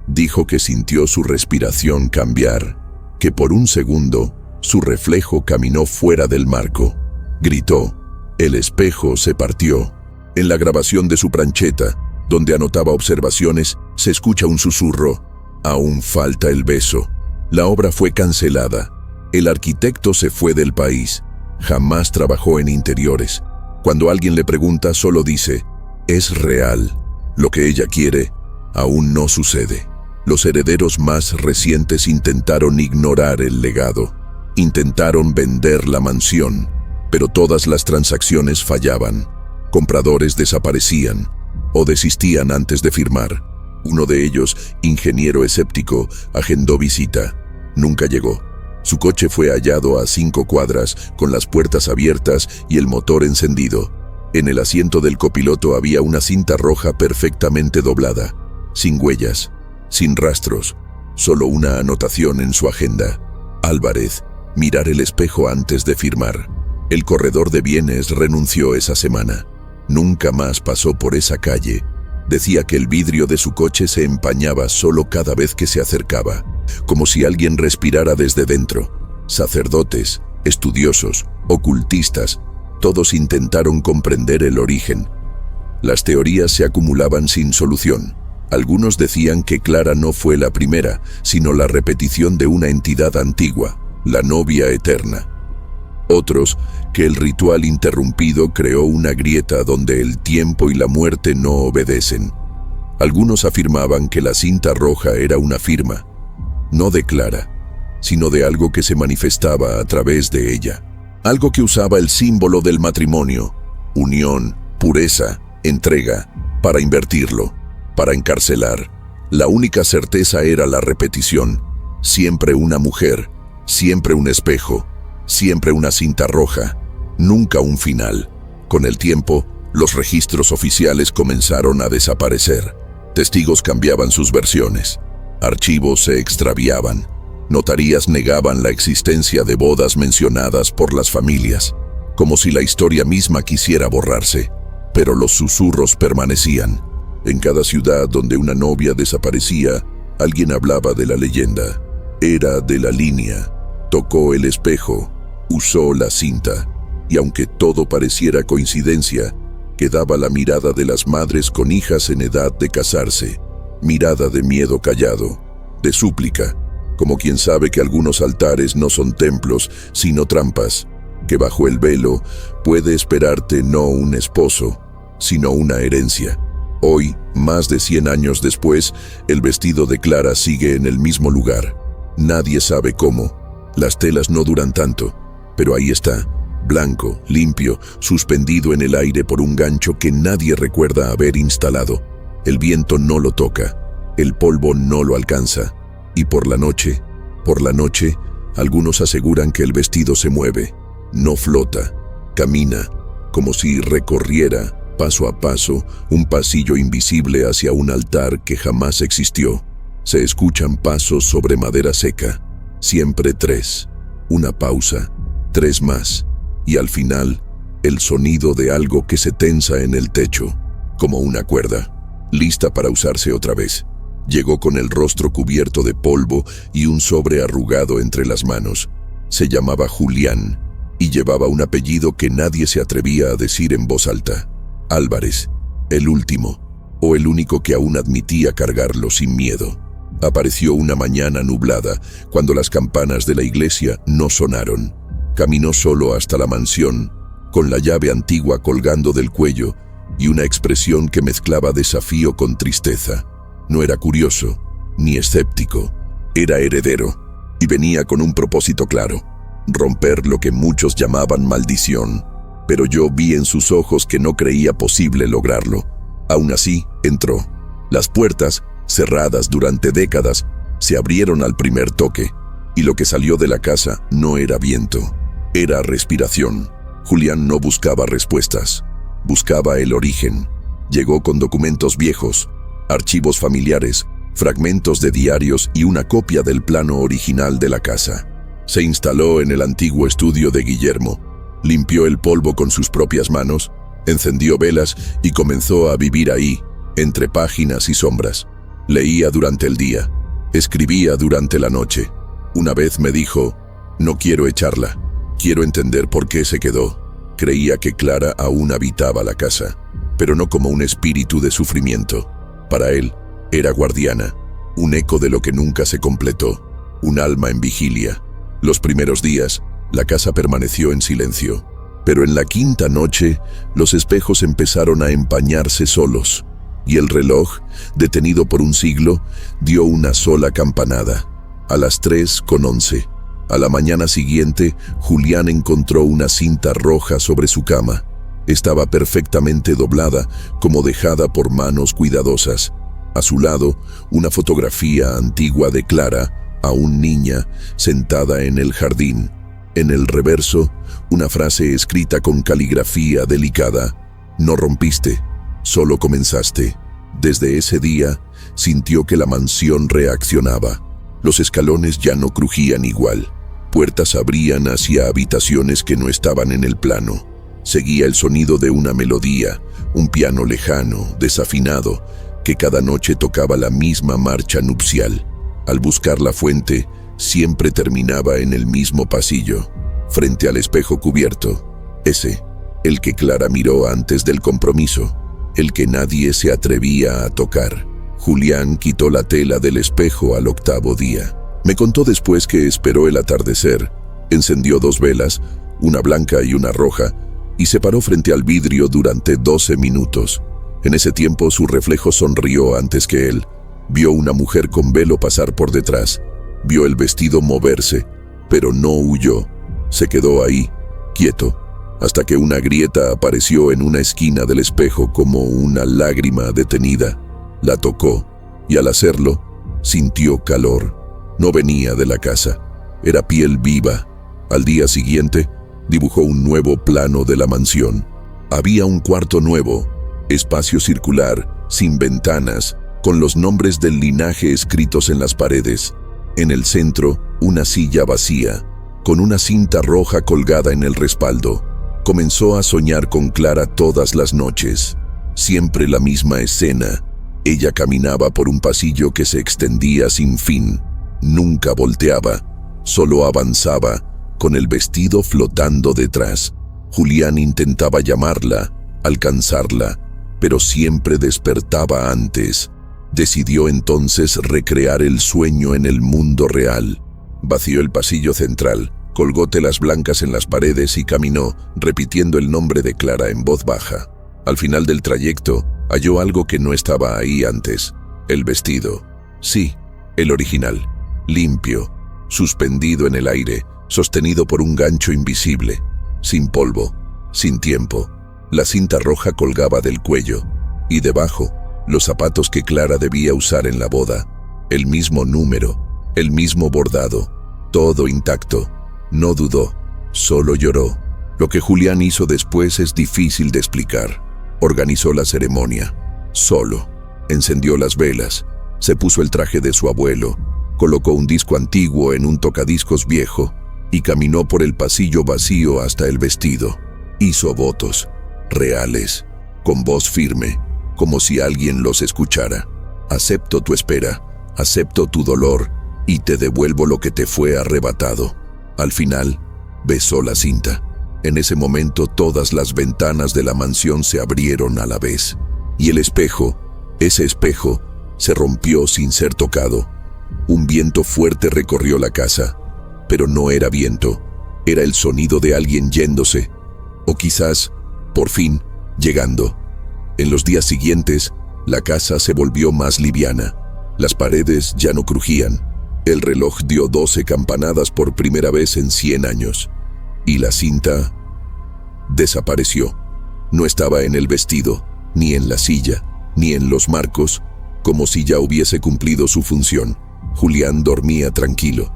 S1: Dijo que sintió su respiración cambiar, que por un segundo su reflejo caminó fuera del marco. Gritó. El espejo se partió. En la grabación de su plancheta, donde anotaba observaciones, se escucha un susurro. Aún falta el beso. La obra fue cancelada. El arquitecto se fue del país. Jamás trabajó en interiores. Cuando alguien le pregunta, solo dice, es real. Lo que ella quiere, aún no sucede. Los herederos más recientes intentaron ignorar el legado. Intentaron vender la mansión, pero todas las transacciones fallaban. Compradores desaparecían o desistían antes de firmar. Uno de ellos, ingeniero escéptico, agendó visita. Nunca llegó. Su coche fue hallado a 5 cuadras, con las puertas abiertas y el motor encendido. En el asiento del copiloto había una cinta roja perfectamente doblada, sin huellas, sin rastros, solo una anotación en su agenda. Álvarez, mirar el espejo antes de firmar. El corredor de bienes renunció esa semana. Nunca más pasó por esa calle. Decía que el vidrio de su coche se empañaba solo cada vez que se acercaba, como si alguien respirara desde dentro. Sacerdotes, estudiosos, ocultistas, todos intentaron comprender el origen. Las teorías se acumulaban sin solución. Algunos decían que Clara no fue la primera, sino la repetición de una entidad antigua, la novia eterna. Otros, que el ritual interrumpido creó una grieta donde el tiempo y la muerte no obedecen. Algunos afirmaban que la cinta roja era una firma, no de Clara, sino de algo que se manifestaba a través de ella. Algo que usaba el símbolo del matrimonio, unión, pureza, entrega, para invertirlo, para encarcelar. La única certeza era la repetición. Siempre una mujer, siempre un espejo, siempre una cinta roja, nunca un final. Con el tiempo, los registros oficiales comenzaron a desaparecer. Testigos cambiaban sus versiones. Archivos se extraviaban. Notarías negaban la existencia de bodas mencionadas por las familias. como si la historia misma quisiera borrarse, pero los susurros permanecían. En cada ciudad donde una novia desaparecía, alguien hablaba de la leyenda. Era de la línea, tocó el espejo, usó la cinta, y aunque todo pareciera coincidencia, quedaba la mirada de las madres con hijas en edad de casarse, mirada de miedo callado, de súplica, como quien sabe que algunos altares no son templos, sino trampas, que bajo el velo puede esperarte no un esposo, sino una herencia. Hoy, más de 100 años después, el vestido de Clara sigue en el mismo lugar. Nadie sabe cómo. Las telas no duran tanto, pero ahí está, blanco, limpio, suspendido en el aire por un gancho que nadie recuerda haber instalado. El viento no lo toca, el polvo no lo alcanza, y por la noche, algunos aseguran que el vestido se mueve, no flota, camina, como si recorriera, paso a paso, un pasillo invisible hacia un altar que jamás existió. Se escuchan pasos sobre madera seca, siempre 3, una pausa, 3 más, y al final, el sonido de algo que se tensa en el techo, como una cuerda, lista para usarse otra vez. Llegó con el rostro cubierto de polvo y un sobre arrugado entre las manos. Se llamaba Julián y llevaba un apellido que nadie se atrevía a decir en voz alta. Álvarez, el último, o el único que aún admitía cargarlo sin miedo. Apareció una mañana nublada, cuando las campanas de la iglesia no sonaron. Caminó solo hasta la mansión, con la llave antigua colgando del cuello y una expresión que mezclaba desafío con tristeza. No era curioso, ni escéptico, era heredero, y venía con un propósito claro: romper lo que muchos llamaban maldición. Pero yo vi en sus ojos que no creía posible lograrlo. Aún así, entró. Las puertas, cerradas durante décadas, se abrieron al primer toque, y lo que salió de la casa no era viento, era respiración. Julián no buscaba respuestas, buscaba el origen. Llegó con documentos viejos, archivos familiares, fragmentos de diarios y una copia del plano original de la casa. Se instaló en el antiguo estudio de Guillermo, limpió el polvo con sus propias manos, encendió velas y comenzó a vivir ahí, entre páginas y sombras. Leía durante el día, escribía durante la noche. Una vez me dijo: no quiero echarla, quiero entender por qué se quedó. Creía que Clara aún habitaba la casa, pero no como un espíritu de sufrimiento. Para él, era guardiana, un eco de lo que nunca se completó, un alma en vigilia. Los primeros días, la casa permaneció en silencio, pero en la quinta noche, los espejos empezaron a empañarse solos, y el reloj, detenido por un siglo, dio una sola campanada, a las 3:11. A la mañana siguiente, Julián encontró una cinta roja sobre su cama. Estaba perfectamente doblada, como dejada por manos cuidadosas. A su lado, una fotografía antigua de Clara, aún niña, sentada en el jardín. En el reverso, una frase escrita con caligrafía delicada: no rompiste, solo comenzaste. Desde ese día, sintió que la mansión reaccionaba. Los escalones ya no crujían igual. Puertas abrían hacia habitaciones que no estaban en el plano. Seguía el sonido de una melodía, un piano lejano, desafinado, que cada noche tocaba la misma marcha nupcial. Al buscar la fuente, siempre terminaba en el mismo pasillo, frente al espejo cubierto. Ese, el que Clara miró antes del compromiso, el que nadie se atrevía a tocar. Julián quitó la tela del espejo al 8º día. Me contó después que esperó el atardecer, encendió 2 velas, una blanca y una roja, y se paró frente al vidrio durante 12 minutos. En ese tiempo su reflejo sonrió antes que él. Vio una mujer con velo pasar por detrás. Vio el vestido moverse, pero no huyó. Se quedó ahí, quieto, hasta que una grieta apareció en una esquina del espejo como una lágrima detenida. La tocó, y al hacerlo, sintió calor. No venía de la casa, era piel viva. Al día siguiente, dibujó un nuevo plano de la mansión. Había un cuarto nuevo, espacio circular, sin ventanas, con los nombres del linaje escritos en las paredes. En el centro, una silla vacía, con una cinta roja colgada en el respaldo. Comenzó a soñar con Clara todas las noches. Siempre la misma escena. Ella caminaba por un pasillo que se extendía sin fin. Nunca volteaba, solo avanzaba, con el vestido flotando detrás. Julián intentaba llamarla, alcanzarla, pero siempre despertaba antes. Decidió entonces recrear el sueño en el mundo real. Vació el pasillo central, colgó telas blancas en las paredes y caminó, repitiendo el nombre de Clara en voz baja. Al final del trayecto, halló algo que no estaba ahí antes: el vestido. Sí, el original, limpio, suspendido en el aire, sostenido por un gancho invisible, sin polvo, sin tiempo. La cinta roja colgaba del cuello, y debajo, los zapatos que Clara debía usar en la boda. El mismo número, el mismo bordado, todo intacto. No dudó, solo lloró. Lo que Julián hizo después es difícil de explicar. Organizó la ceremonia, solo. Encendió las velas, se puso el traje de su abuelo, colocó un disco antiguo en un tocadiscos viejo y caminó por el pasillo vacío hasta el vestido. Hizo votos, reales, con voz firme, como si alguien los escuchara. Acepto tu espera, acepto tu dolor y te devuelvo lo que te fue arrebatado. Al final, besó la cinta. En ese momento todas las ventanas de la mansión se abrieron a la vez. Y el espejo, ese espejo, se rompió sin ser tocado. Un viento fuerte recorrió la casa, pero no era viento, era el sonido de alguien yéndose, o quizás, por fin, llegando. En los días siguientes, la casa se volvió más liviana. Las paredes ya no crujían. El reloj dio 12 campanadas por primera vez en 100 años. Y la cinta desapareció. No estaba en el vestido, ni en la silla, ni en los marcos, como si ya hubiese cumplido su función. Julián dormía tranquilo.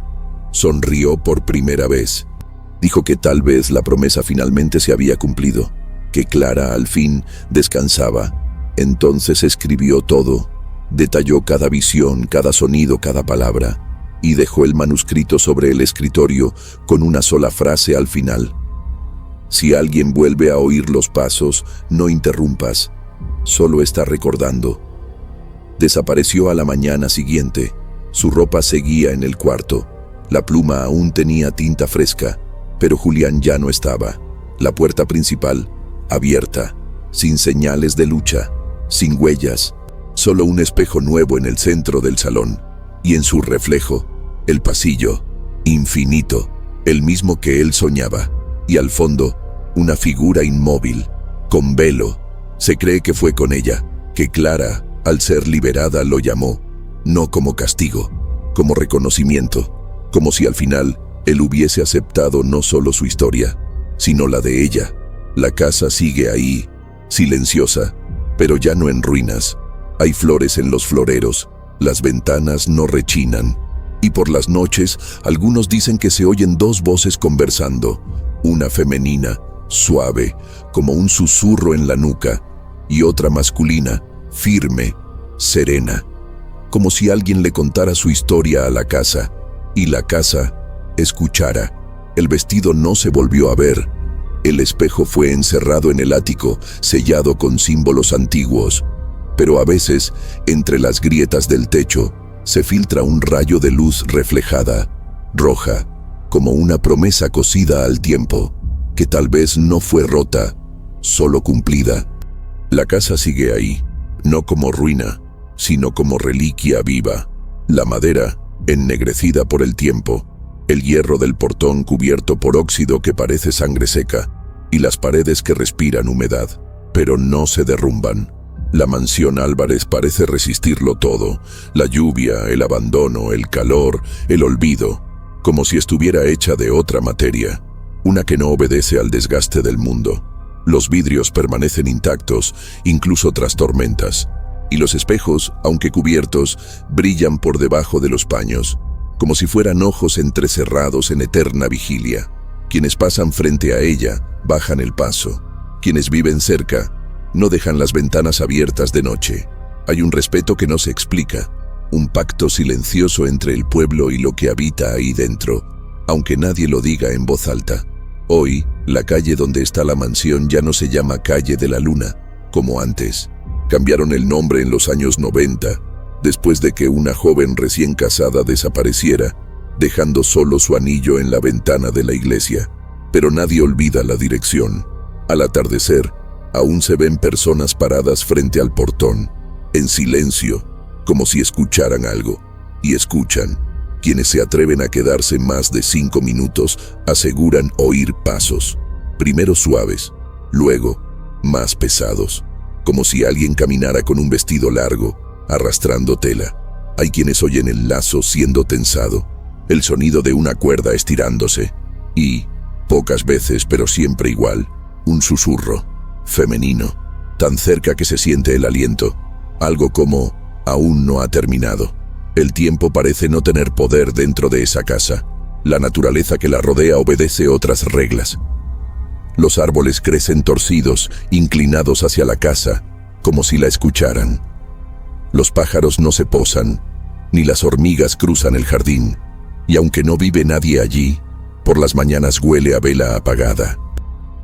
S1: Sonrió por primera vez. Dijo que tal vez la promesa finalmente se había cumplido, que Clara al fin descansaba. Entonces escribió todo, detalló cada visión, cada sonido, cada palabra, y dejó el manuscrito sobre el escritorio con una sola frase al final: si alguien vuelve a oír los pasos, no interrumpas, solo está recordando. Desapareció a la mañana siguiente. Su ropa seguía en el cuarto. La pluma aún tenía tinta fresca, pero Julián ya no estaba. La puerta principal, abierta, sin señales de lucha, sin huellas, solo un espejo nuevo en el centro del salón, y en su reflejo, el pasillo, infinito, el mismo que él soñaba, y al fondo, una figura inmóvil, con velo. Se cree que fue con ella, que Clara, al ser liberada, lo llamó, no como castigo, como reconocimiento, como si al final él hubiese aceptado no solo su historia, sino la de ella. La casa sigue ahí, silenciosa, pero ya no en ruinas. Hay flores en los floreros, las ventanas no rechinan, y por las noches algunos dicen que se oyen dos voces conversando, una femenina, suave, como un susurro en la nuca, y otra masculina, firme, serena, como si alguien le contara su historia a la casa, y la casa escuchara. El vestido no se volvió a ver. El espejo fue encerrado en el ático, sellado con símbolos antiguos. Pero a veces, entre las grietas del techo, se filtra un rayo de luz reflejada, roja, como una promesa cosida al tiempo, que tal vez no fue rota, solo cumplida. La casa sigue ahí, no como ruina, sino como reliquia viva. La madera, ennegrecida por el tiempo, el hierro del portón cubierto por óxido que parece sangre seca, y las paredes que respiran humedad, pero no se derrumban. La mansión Álvarez parece resistirlo todo, la lluvia, el abandono, el calor, el olvido, como si estuviera hecha de otra materia, una que no obedece al desgaste del mundo. Los vidrios permanecen intactos, incluso tras tormentas, y los espejos, aunque cubiertos, brillan por debajo de los paños, como si fueran ojos entrecerrados en eterna vigilia. Quienes pasan frente a ella bajan el paso. Quienes viven cerca no dejan las ventanas abiertas de noche. Hay un respeto que no se explica, un pacto silencioso entre el pueblo y lo que habita ahí dentro, aunque nadie lo diga en voz alta. Hoy, la calle donde está la mansión ya no se llama Calle de la Luna, como antes. Cambiaron el nombre en los años 90, después de que una joven recién casada desapareciera, dejando solo su anillo en la ventana de la iglesia. Pero nadie olvida la dirección. Al atardecer, aún se ven personas paradas frente al portón, en silencio, como si escucharan algo. Y escuchan. Quienes se atreven a quedarse más de 5 minutos aseguran oír pasos, primero suaves, luego más pesados, como si alguien caminara con un vestido largo, arrastrando tela. Hay quienes oyen el lazo siendo tensado, el sonido de una cuerda estirándose, y, pocas veces pero siempre igual, un susurro, femenino, tan cerca que se siente el aliento, algo como, aún no ha terminado. El tiempo parece no tener poder dentro de esa casa. La naturaleza que la rodea obedece otras reglas. Los árboles crecen torcidos, inclinados hacia la casa, como si la escucharan. Los pájaros no se posan, ni las hormigas cruzan el jardín. Y aunque no vive nadie allí, por las mañanas huele a vela apagada.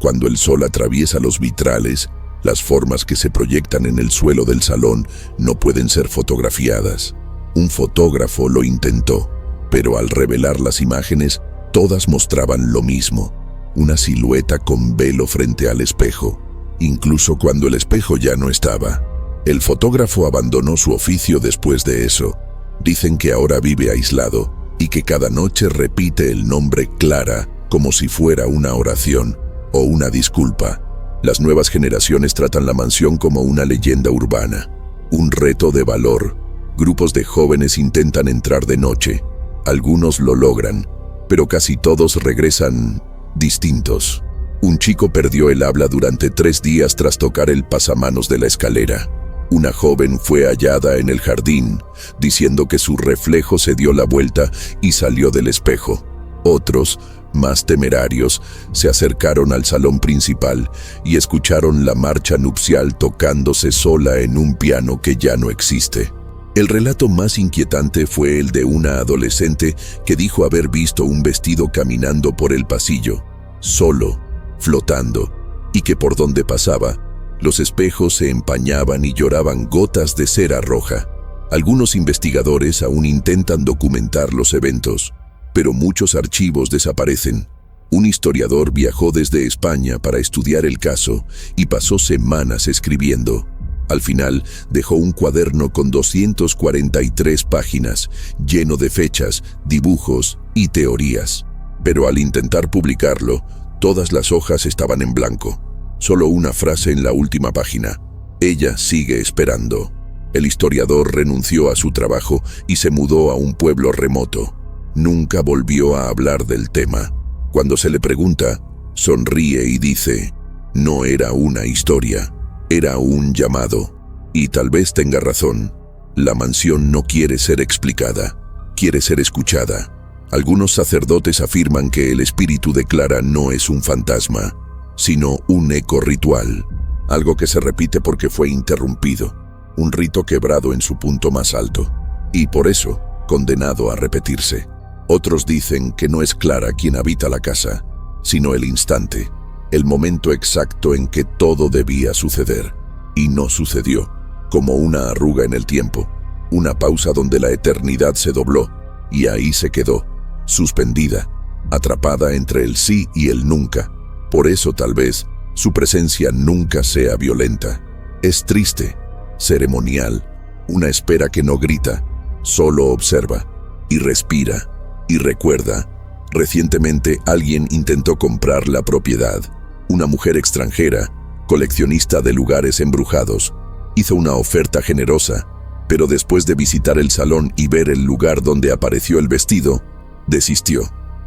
S1: Cuando el sol atraviesa los vitrales, las formas que se proyectan en el suelo del salón no pueden ser fotografiadas. Un fotógrafo lo intentó, pero al revelar las imágenes, todas mostraban lo mismo, una silueta con velo frente al espejo, incluso cuando el espejo ya no estaba. El fotógrafo abandonó su oficio después de eso. Dicen que ahora vive aislado y que cada noche repite el nombre Clara como si fuera una oración o una disculpa. Las nuevas generaciones tratan la mansión como una leyenda urbana, un reto de valor. Grupos de jóvenes intentan entrar de noche. Algunos lo logran, pero casi todos regresan distintos. Un chico perdió el habla durante 3 días tras tocar el pasamanos de la escalera. Una joven fue hallada en el jardín, diciendo que su reflejo se dio la vuelta y salió del espejo. Otros, más temerarios, se acercaron al salón principal y escucharon la marcha nupcial tocándose sola en un piano que ya no existe. El relato más inquietante fue el de una adolescente que dijo haber visto un vestido caminando por el pasillo, solo, flotando, y que por donde pasaba, los espejos se empañaban y lloraban gotas de cera roja. Algunos investigadores aún intentan documentar los eventos, pero muchos archivos desaparecen. Un historiador viajó desde España para estudiar el caso y pasó semanas escribiendo. Al final, dejó un cuaderno con 243 páginas, lleno de fechas, dibujos y teorías. Pero al intentar publicarlo, todas las hojas estaban en blanco. Solo una frase en la última página. Ella sigue esperando. El historiador renunció a su trabajo y se mudó a un pueblo remoto. Nunca volvió a hablar del tema. Cuando se le pregunta, sonríe y dice, no era una historia. Era un llamado. Y tal vez tenga razón. La mansión no quiere ser explicada, quiere ser escuchada. Algunos sacerdotes afirman que el espíritu de Clara no es un fantasma, sino un eco ritual. Algo que se repite porque fue interrumpido. Un rito quebrado en su punto más alto. Y por eso, condenado a repetirse. Otros dicen que no es Clara quien habita la casa, sino el instante. El momento exacto en que todo debía suceder, y no sucedió, como una arruga en el tiempo, una pausa donde la eternidad se dobló, y ahí se quedó, suspendida, atrapada entre el sí y el nunca. Por eso tal vez su presencia nunca sea violenta. Es triste, ceremonial, una espera que no grita, solo observa, y respira, y recuerda. Recientemente alguien intentó comprar la propiedad. Una mujer extranjera, coleccionista de lugares embrujados, hizo una oferta generosa, pero después de visitar el salón y ver el lugar donde apareció el vestido, desistió.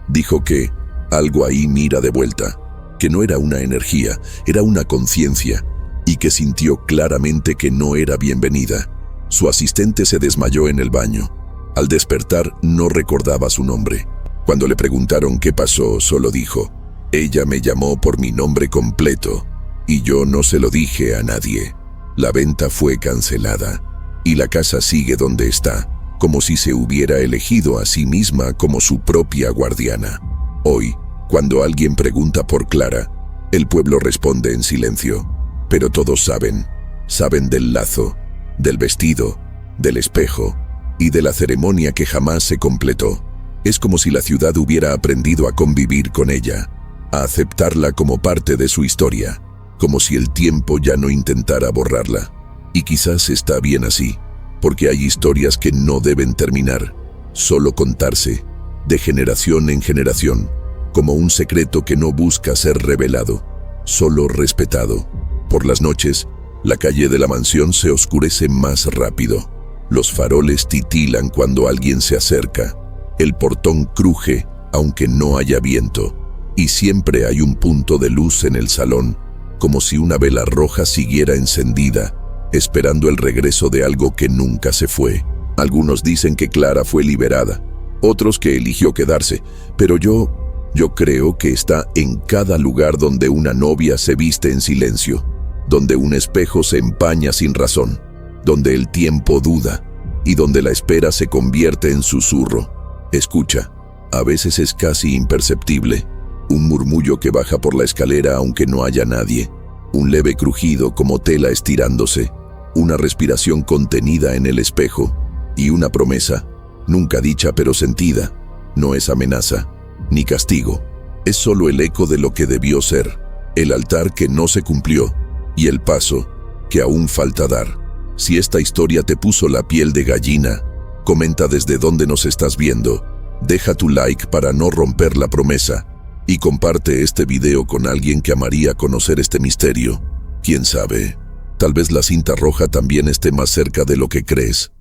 S1: Dijo que algo ahí mira de vuelta, que no era una energía, era una conciencia, y que sintió claramente que no era bienvenida. Su asistente se desmayó en el baño. Al despertar no recordaba su nombre. Cuando le preguntaron qué pasó, solo dijo, ella me llamó por mi nombre completo, y yo no se lo dije a nadie. La venta fue cancelada, y la casa sigue donde está, como si se hubiera elegido a sí misma como su propia guardiana. Hoy, Cuando alguien pregunta por Clara, el pueblo responde en silencio. Pero todos saben del lazo, del vestido, del espejo y de la ceremonia que jamás se completó. Es como si la ciudad hubiera aprendido a convivir con ella, a aceptarla como parte de su historia, como si el tiempo ya no intentara borrarla. Y quizás está bien así, porque hay historias que no deben terminar, solo contarse, de generación en generación, como un secreto que no busca ser revelado, solo respetado. Por las noches, la calle de la mansión se oscurece más rápido. Los faroles titilan cuando alguien se acerca. El portón cruje, aunque no haya viento. Y siempre hay un punto de luz en el salón, como si una vela roja siguiera encendida, esperando el regreso de algo que nunca se fue. Algunos dicen que Clara fue liberada, otros que eligió quedarse, pero yo creo que está en cada lugar donde una novia se viste en silencio, donde un espejo se empaña sin razón, donde el tiempo duda y donde la espera se convierte en susurro. Escucha, a veces es casi imperceptible, un murmullo que baja por la escalera aunque no haya nadie, un leve crujido como tela estirándose, una respiración contenida en el espejo y una promesa, nunca dicha pero sentida. No es amenaza, ni castigo, es solo el eco de lo que debió ser, el altar que no se cumplió y el paso que aún falta dar. Si esta historia te puso la piel de gallina, comenta desde dónde nos estás viendo, deja tu like para no romper la promesa y comparte este video con alguien que amaría conocer este misterio. ¿Quién sabe? Tal vez la cinta roja también esté más cerca de lo que crees.